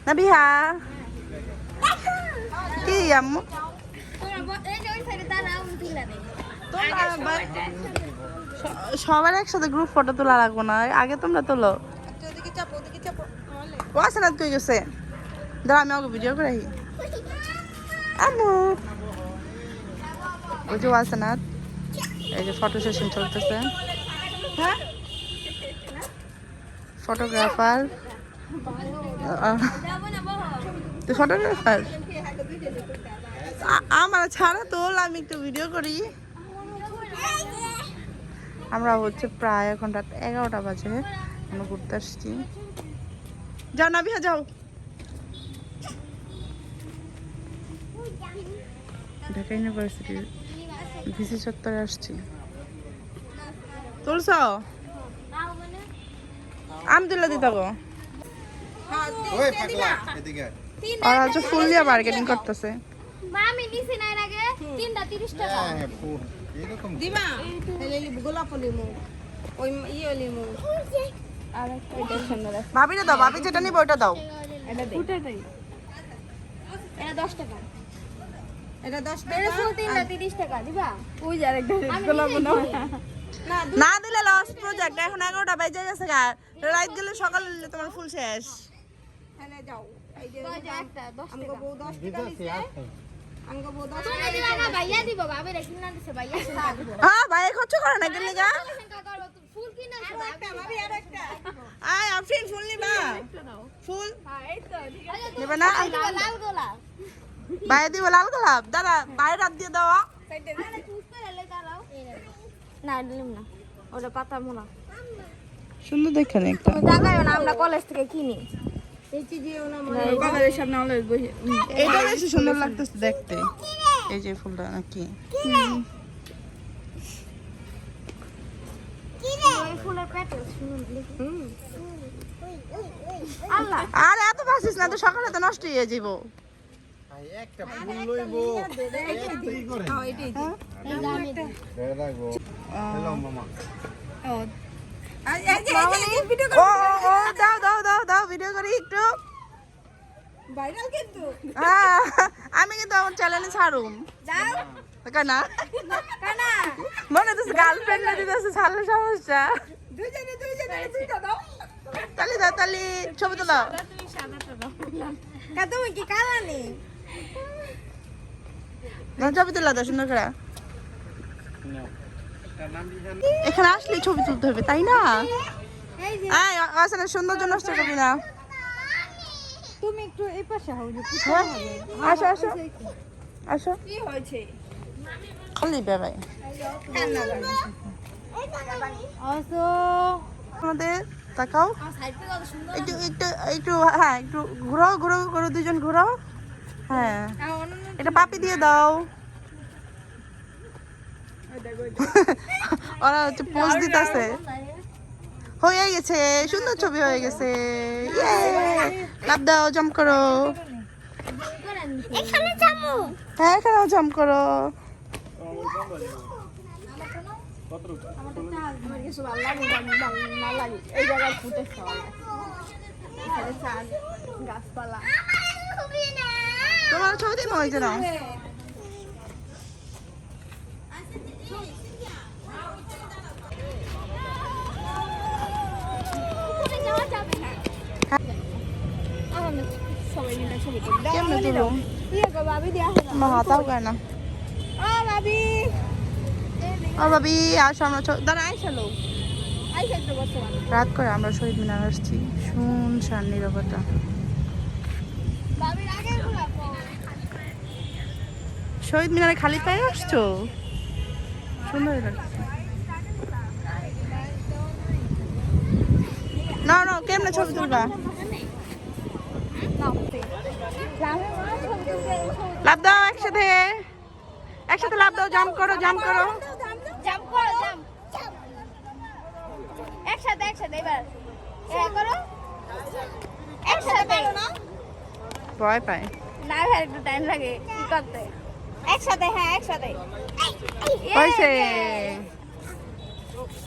নাবিহা কি আম্মু সবার একসাথে গ্রুপ ফটো তোলা লাগবো না, আগে তোমরা তোলো। ও আসানাত কই গেছে? দাঁড়া আমি আগে ভিডিও করে আহি। আম্মু ওই যে আসানাত, এই যে ফটো সেশন চলতেছে। হ্যাঁ ফটোগ্রাফার, তো ফটোগ্রাফার আমার ছাড়া তোল, আমি একটু ভিডিও করি। আমরা হচ্ছে প্রায় এখন রাত 11টা বাজে, আমরা ঘুরতে আসছি। যাও নাবিহা যাও। ঢাকা ইউনিভার্সিটির ভিসি চত্বরে আসছি। তুলছ আম তুলে দিতে গো। আর আজ ফুল দিয়ে মার্কেটিং করতেছে। মামি নিছি নাই লাগে 3টা 30 টাকা এরকম দিবা এই গোলাপ লিমু ওই ইয়ে লিমু আর এটা সুন্দর আছে। ভাবিরে দাও, ভাবি যেটা নিব ওটা দাও। এটা দে ফুটাটাই এটা 10 টাকা, এটা 10 এটা টাকা। ফুল 3টা 30 টাকা দিবা। ওই যে আরেকটা গোলাপ না না না দিলে লস প্রজেক্ট। এখন 11টা বাজে গেছে গা, রাত গেলে সকালে নিলে তোমার ফুল শেষ। তাহলে যাও এই যে কয় যে একটা 10 আমগো টাকা বউ 10 টাকা দিছে আমগো বউ 10 তুমি টাকা দিবা না ভাইয়া দিব, ভাবে রেখে না দিছে ভাইয়া দিব। হ্যাঁ ভাই খরচ করে না গেলে গা। ফুল কিনা একটা ভাবি আর একটা আয় আফরিন ফুল নিবা? ফুল হ্যাঁ এই তো ঠিক আছে নেবে না? লাল গোলাপ ভাই দিব লাল গোলাপ। দাদা ভাই রাত দিয়ে দাও। সাইডে আরে চুজ করে লে দাঁড়াও। না দিলাম না, ওটা পাতা মোলা। সুন্দর দেখেন একটা। তুমি টাকাও না, আমরা কলেজ থেকে কিনি। এই চিজিও না মানে কলারের সামনে অলওয়েজ বসে এটা বেশি সুন্দর লাগতেছে দেখতে। এই যে ফুলটা নাকি ওই ফুলের পেটেল শুনুন দেখি। আল্লাহ আর এত ভাসিস না, তো সকালে তো নষ্ট হয়ে যাব। একটা ফুল লইবো এতই করে হ্যাঁ এটাই দি এই যে আমি দিই। রাখবো হ্যালো মামা ও এই যে ভিডিও ও ও দাও দাও দাও দাও ভিডিও করি একটু। ভাইরাল কিন্তু হ্যাঁ, আমি কিন্তু আমার চ্যানেলে ছাড়ুম। যাও কেনা কানা মনে হচ্ছে গার্লফ্রেন্ড না দিতেছে, ছাড়লে সমস্যা। দুইজনে দুইটা দাও তালি দাও তালি, ছবি তোলা। তুমি সাদাটা দাও কা তুমি কি কালা নেই ছবি তোলা দাও সুন্দর করে। এখানে আসলে ছবি তুলতে হবে তাই না? এই যে আসলে সৌন্দর্য নষ্ট করবি না। তুমি একটু এই পাশে হও যে হ্যাঁ, আসো আসো আসো। কি হয়েছে খালি বেবাই কান্না করে আসো আমাদের তাকাও। সাইড থেকে কত সুন্দর। একটু একটু একটু হ্যাঁ একটু ঘুরো ঘুরো ঘুরো, দুজন ঘুরো। হ্যাঁ এটা পাপি দিয়ে দাও। ওরা হচ্ছে পোজ দিতেছে। হয়ে গেছে, সুন্দর ছবি হয়ে গেছে। ইয়ে লাভ দাও, জাম্প করো। এখানে যাবো। হ্যাঁ এখানেও জাম্প করো। আমার কিছু ভালো লাগে না লাগে এই জায়গায় ফুটে খাওয়া এখানে চাঁদ গাছপালা তোমার ছবি দিন হয়েছে না? ওখানে যাওয়া যাবে না। আমি সবাই মিলে ছবি তুলি কেমনে তুলো? ইয়ে গো ভাবি দিয়া হলো আমার হাতাও গায় না। ও ভাবি ও ভাবি আসো, আমরা দাঁড়া আইসালো। আইসা একটু বসো রাত করে আমরা শহীদ মিনার আসছি, শুনশান নীরবতা। ভাবির আগে গোলাপ। শহীদ মিনারে খালি পায়ে আসছো, সুন্দর লাগছে। না না কেমনে ছবি তুলবা? লাভ দাও একসাথে, একসাথে লাভ দাও, জাম্প করো জাম্প করো। জাম্প করো জাম্প। একসাথে একসাথে এবার করো একসাথে। ভয় পায়। না ভাই একটু টাইম লাগে কি করতে। একসাথে হ্যাঁ একসাথে। হয়েছে।